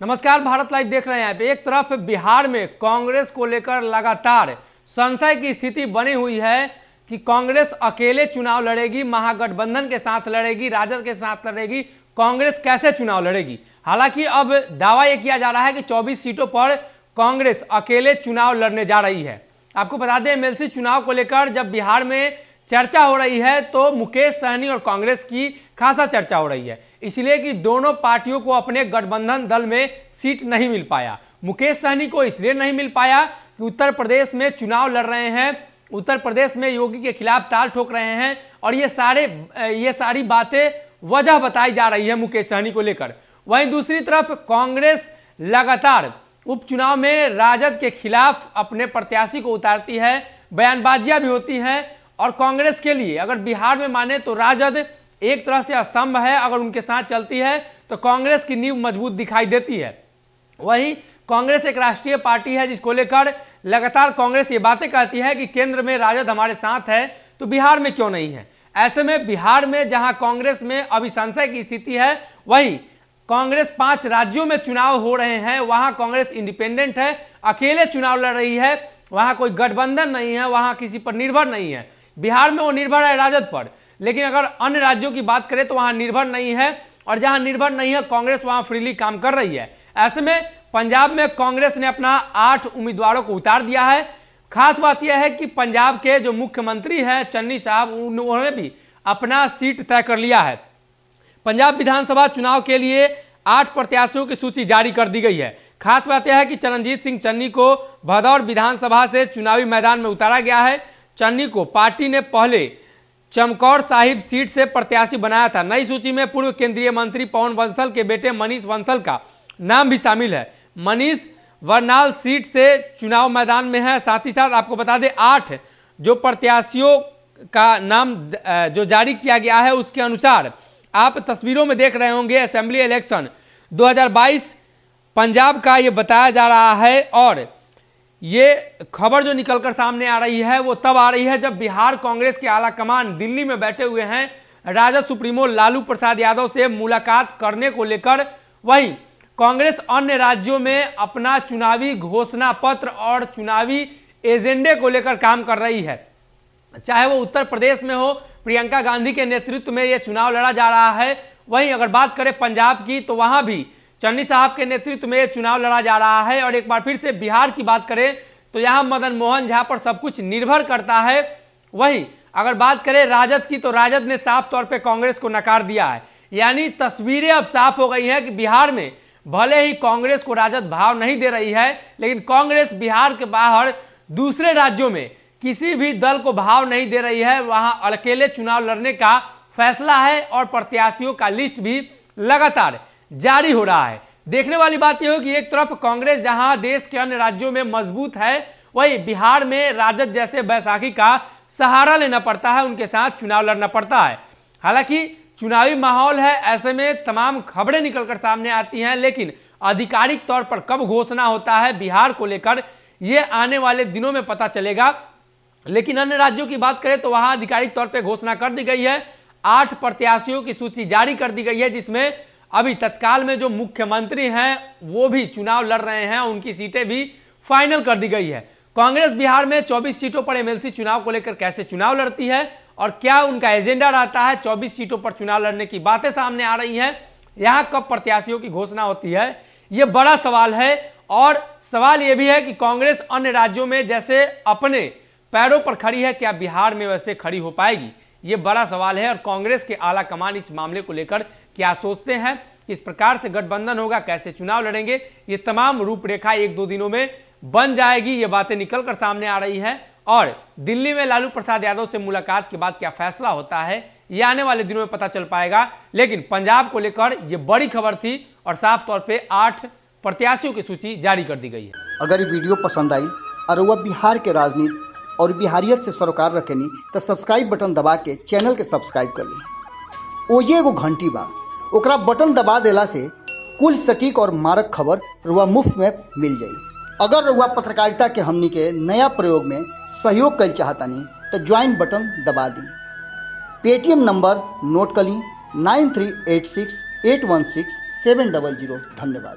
नमस्कार, भारत लाइव देख रहे हैं आप। एक तरफ बिहार में कांग्रेस को लेकर लगातार संशय की स्थिति बनी हुई है कि कांग्रेस अकेले चुनाव लड़ेगी, महागठबंधन के साथ लड़ेगी, राजद के साथ लड़ेगी, कांग्रेस कैसे चुनाव लड़ेगी। हालांकि अब दावा यह किया जा रहा है कि 24 सीटों पर कांग्रेस अकेले चुनाव लड़ने जा रही है। आपको बता दें, एमएलसी चुनाव को लेकर जब बिहार में चर्चा हो रही है तो मुकेश सहनी और कांग्रेस की खासा चर्चा हो रही है, इसलिए कि दोनों पार्टियों को अपने गठबंधन दल में सीट नहीं मिल पाया। मुकेश सहनी को इसलिए नहीं मिल पाया कि उत्तर प्रदेश में चुनाव लड़ रहे हैं, उत्तर प्रदेश में योगी के खिलाफ ताल ठोक रहे हैं और ये सारी बातें वजह बताई जा रही है मुकेश सहनी को लेकर। वहीं दूसरी तरफ कांग्रेस लगातार उपचुनाव में राजद के खिलाफ अपने प्रत्याशी को उतारती है, बयानबाजियां भी होती हैं और कांग्रेस के लिए अगर बिहार में माने तो राजद एक तरह से स्तंभ है, अगर उनके साथ चलती है तो कांग्रेस की नींव मजबूत दिखाई देती है। वहीं कांग्रेस एक राष्ट्रीय पार्टी है जिसको लेकर लगातार कांग्रेस ये बातें कहती है कि केंद्र में राजद हमारे साथ है तो बिहार में क्यों नहीं है। ऐसे में बिहार में जहां कांग्रेस में अभी संशय की स्थिति है, वहीं कांग्रेस 5 राज्यों में चुनाव हो रहे हैं, वहां कांग्रेस इंडिपेंडेंट है, अकेले चुनाव लड़ रही है, वहां कोई गठबंधन नहीं है, वहां किसी पर निर्भर नहीं है। बिहार में वो निर्भर है राजद पर, लेकिन अगर अन्य राज्यों की बात करें तो वहां निर्भर नहीं है और जहां निर्भर नहीं है कांग्रेस वहां फ्रीली काम कर रही है। ऐसे में पंजाब में कांग्रेस ने अपना 8 उम्मीदवारों को उतार दिया है। खास बात यह है कि पंजाब के जो मुख्यमंत्री हैं चन्नी साहब, उन्होंने भी अपना सीट तय कर लिया है। पंजाब विधानसभा चुनाव के लिए 8 प्रत्याशियों की सूची जारी कर दी गई है। खास बात यह है कि चरणजीत सिंह चन्नी को भदौर विधानसभा से चुनावी मैदान में उतारा गया है। चन्नी को पार्टी ने पहले चमकौर साहिब सीट से प्रत्याशी बनाया था। नई सूची में पूर्व केंद्रीय मंत्री पवन बंसल के बेटे मनीष बंसल का नाम भी शामिल है। मनीष वर्नाल सीट से चुनाव मैदान में है। साथ ही साथ आपको बता दें 8 जो प्रत्याशियों का नाम जो जारी किया गया है उसके अनुसार आप तस्वीरों में देख रहे होंगे असेंबली इलेक्शन 2022 पंजाब का ये बताया जा रहा है। और ये खबर जो निकलकर सामने आ रही है वो तब आ रही है जब बिहार कांग्रेस के आला कमान दिल्ली में बैठे हुए हैं राजद सुप्रीमो लालू प्रसाद यादव से मुलाकात करने को लेकर। वहीं कांग्रेस अन्य राज्यों में अपना चुनावी घोषणा पत्र और चुनावी एजेंडे को लेकर काम कर रही है। चाहे वो उत्तर प्रदेश में हो, प्रियंका गांधी के नेतृत्व में यह चुनाव लड़ा जा रहा है। वहीं अगर बात करें पंजाब की तो वहां भी चन्नी साहब के नेतृत्व में चुनाव लड़ा जा रहा है। और एक बार फिर से बिहार की बात करें तो यहां मदन मोहन झा पर सब कुछ निर्भर करता है। वहीं अगर बात करें राजद की तो राजद ने साफ तौर पे कांग्रेस को नकार दिया है। यानी तस्वीरें अब साफ हो गई हैं कि बिहार में भले ही कांग्रेस को राजद भाव नहीं दे रही है, लेकिन कांग्रेस बिहार के बाहर दूसरे राज्यों में किसी भी दल को भाव नहीं दे रही है। वहां अकेले चुनाव लड़ने का फैसला है और प्रत्याशियों का लिस्ट भी लगातार जारी हो रहा है। देखने वाली बात यह है कि एक तरफ कांग्रेस जहां देश के अन्य राज्यों में मजबूत है, वहीं बिहार में राजद जैसे बैसाखी का सहारा लेना पड़ता है, उनके साथ चुनाव लड़ना पड़ता है। हालांकि चुनावी माहौल है, ऐसे में तमाम खबरें निकलकर सामने आती हैं, लेकिन आधिकारिक तौर पर कब घोषणा होता है बिहार को लेकर यह आने वाले दिनों में पता चलेगा। लेकिन अन्य राज्यों की बात करें तो वहां आधिकारिक तौर पर घोषणा कर दी गई है। 8 प्रत्याशियों की सूची जारी कर दी गई है, जिसमें अभी तत्काल में जो मुख्यमंत्री हैं वो भी चुनाव लड़ रहे हैं, उनकी सीटें भी फाइनल कर दी गई है। कांग्रेस बिहार में 24 सीटों पर एमएलसी चुनाव को लेकर कैसे चुनाव लड़ती है और क्या उनका एजेंडा रहता है, 24 सीटों पर चुनाव लड़ने की बातें सामने आ रही हैं, यहां कब प्रत्याशियों की घोषणा होती है, यह बड़ा सवाल है। और सवाल यह भी है कि कांग्रेस अन्य राज्यों में जैसे अपने पैरों पर खड़ी है, क्या बिहार में वैसे खड़ी हो पाएगी, यह बड़ा सवाल है। और कांग्रेस के आला कमान इस मामले को लेकर क्या सोचते हैं, किस प्रकार से गठबंधन होगा, कैसे चुनाव लड़ेंगे, ये तमाम रूपरेखा 1-2 दिनों में बन जाएगी। ये बातें निकलकर सामने आ रही हैं। और दिल्ली में लालू प्रसाद यादव से मुलाकात के बाद क्या फैसला होता है ये आने वाले दिनों में पता चल पाएगा। लेकिन पंजाब को लेकर ये बड़ी खबर थी और साफ तौर पे 8 प्रत्याशियों की सूची जारी कर दी गई है। अगर ये वीडियो पसंद आई और वह बिहार के राजनीति और बिहारियत से सरोकार रखेनी तो सब्सक्राइब बटन दबा के चैनल के सब्सक्राइब कर ली। ओजे एगो घंटी बा, ओकरा बटन दबा देला से कुल सटीक और मारक खबर रुआ मुफ्त में मिल जाई। अगर रुआ पत्रकारिता के हमनी के नया प्रयोग में सहयोग कर चाहतानी तो ज्वाइन बटन दबा दी। पेटीएम नंबर नोट कर ली 9386816700। धन्यवाद।